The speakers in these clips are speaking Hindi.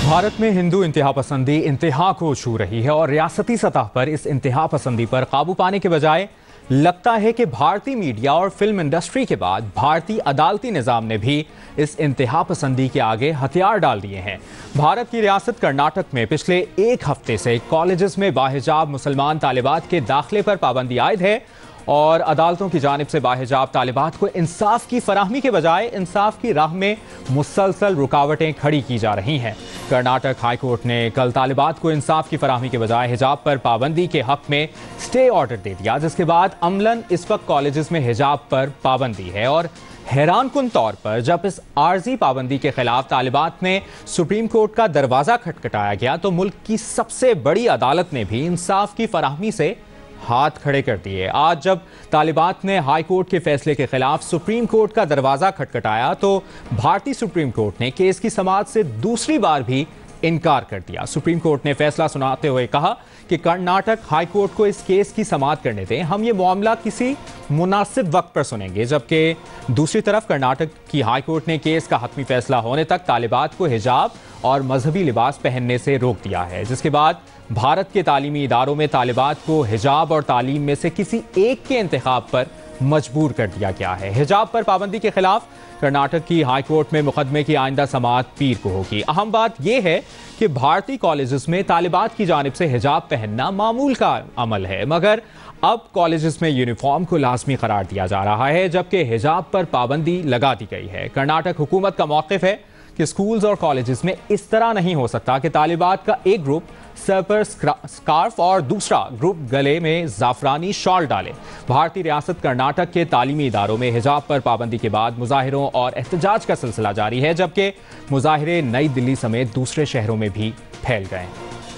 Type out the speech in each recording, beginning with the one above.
भारत में हिंदू इंतहा पसंदी इंतहा को छू रही है और रियासती सतह पर इस इंतहा पसंदी पर काबू पाने के बजाय लगता है कि भारतीय मीडिया और फिल्म इंडस्ट्री के बाद भारतीय अदालती निज़ाम ने भी इस इंतहा पसंदी के आगे हथियार डाल दिए हैं। भारत की रियासत कर्नाटक में पिछले एक हफ्ते से कॉलेजेस में बाहिजाब मुसलमान तालिबात के दाखिले पर पाबंदी आयद है और अदालतों की जानिब से बाहिजाब तालिबात को इंसाफ की फराहमी के बजाय इंसाफ की राह में मुसलसल रुकावटें खड़ी की जा रही हैं। कर्नाटक हाई कोर्ट ने कल तालिबात को इंसाफ की फराहमी के बजाय हिजाब पर पाबंदी के हक में स्टे ऑर्डर दे दिया, जिसके बाद अमलन इस वक्त कॉलेजेस में हिजाब पर पाबंदी है। और हैरान कुन तौर पर जब इस आर्जी पाबंदी के खिलाफ तालिबात में सुप्रीम कोर्ट का दरवाजा खटखटाया गया तो मुल्क की सबसे बड़ी अदालत ने भी इंसाफ की फराहमी से हाथ खड़े कर दिए। आज जब तालिबात ने हाई कोर्ट के फैसले के खिलाफ सुप्रीम कोर्ट का दरवाजा खटखटाया तो भारतीय सुप्रीम कोर्ट ने केस की समाअत से दूसरी बार भी इनकार कर दिया। सुप्रीम कोर्ट ने फैसला सुनाते हुए कहा कि कर्नाटक हाई कोर्ट को इस केस की समाअत करने दें, हम ये मामला किसी मुनासिब वक्त पर सुनेंगे। जबकि दूसरी तरफ कर्नाटक की हाई कोर्ट ने केस का हतमी फैसला होने तक तालिबात को हिजाब और मजहबी लिबास पहनने से रोक दिया है, जिसके बाद भारत के तालीमी इदारों में तालिबात को हिजाब और तालीम में से किसी एक के इंतखाब पर मजबूर कर दिया गया है। हिजाब पर पाबंदी के खिलाफ कर्नाटक की हाई कोर्ट में मुकदमे की आइंदा समाअत पीर को होगी। अहम बात यह है कि भारतीय कॉलेजेस में तालिबात की जानिब से हिजाब पहनना मामूल का अमल है, मगर अब कॉलेजेस में यूनिफॉर्म को लाजमी करार दिया जा रहा है, जबकि हिजाब पर पाबंदी लगा दी गई है। कर्नाटक हुकूमत का मौक़िफ़ है कि स्कूल्स और कॉलेजेस में इस तरह नहीं हो सकता कि तालिबात का एक ग्रुप सर पर स्कार्फ और दूसरा ग्रुप गले में जाफरानी शॉल डाले। भारतीय रियासत कर्नाटक के तालीमी इदारों में हिजाब पर पाबंदी के बाद मुजाहिरों और एहतजाज का सिलसिला जारी है, जबकि मुजाहिरे नई दिल्ली समेत दूसरे शहरों में भी फैल गए।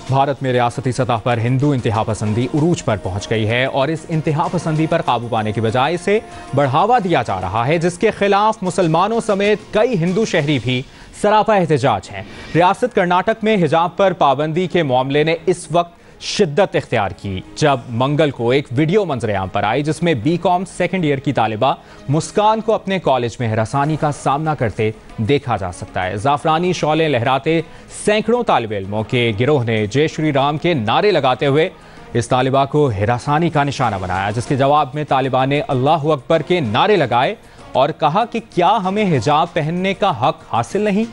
भारत में रियासती सतह पर हिंदू इंतहा पसंदी उरूज पर पहुंच गई है और इस इंतहा पसंदी पर काबू पाने के बजाय इसे बढ़ावा दिया जा रहा है, जिसके खिलाफ मुसलमानों समेत कई हिंदू शहरी भी सरापा एहतजाज हैं। रियासत कर्नाटक में हिजाब पर पाबंदी के मामले ने इस वक्त शिद्दत इख्तियार की जब मंगल को एक वीडियो मंजरेआम पर आई जिसमें बीकॉम सेकेंड ईयर की तालिबा मुस्कान को अपने कॉलेज में हरासानी का सामना करते देखा जा सकता है। जाफरानी शॉलें लहराते सैकड़ों तालिब इल्मों के गिरोह ने जय श्री राम के नारे लगाते हुए इस तालिबा को हिरासानी का निशाना बनाया, जिसके जवाब में तालिबा ने अल्लाहु अकबर के नारे लगाए और कहा कि क्या हमें हिजाब पहनने का हक हासिल नहीं।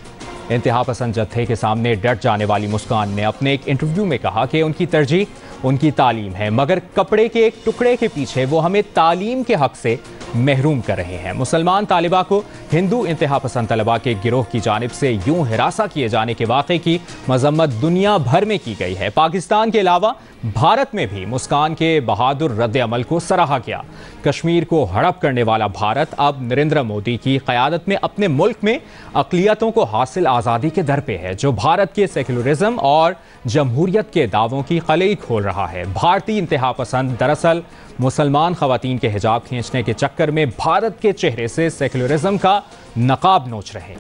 इंतहा पसंद जत्थे के सामने डट जाने वाली मुस्कान ने अपने एक इंटरव्यू में कहा कि उनकी तरजीह उनकी तालीम है, मगर कपड़े के एक टुकड़े के पीछे वो हमें तालीम के हक से महरूम कर रहे हैं। मुसलमान तालिबा को हिंदू इंतहा पसंद तलबा के गिरोह की जानिब से यूं हिरासा किए जाने के वाक़े की मजम्मत दुनिया भर में की गई है। पाकिस्तान के अलावा भारत में भी मुस्कान के बहादुर रद्द अमल को सराहा गया। कश्मीर को हड़प करने वाला भारत अब नरेंद्र मोदी की क़यादत में अपने मुल्क में अक़लियतों को हासिल आज़ादी के दर पे है, जो भारत के सेकुलरिज्म और जमहूरियत के दावों की कलई खोल रहा है। भारतीय इंतहा पसंद दरअसल मुसलमान ख़वातीन के हिजाब खींचने के चक्कर में भारत के चेहरे से सेकुलरिज्म का नकाब नोच रहे हैं।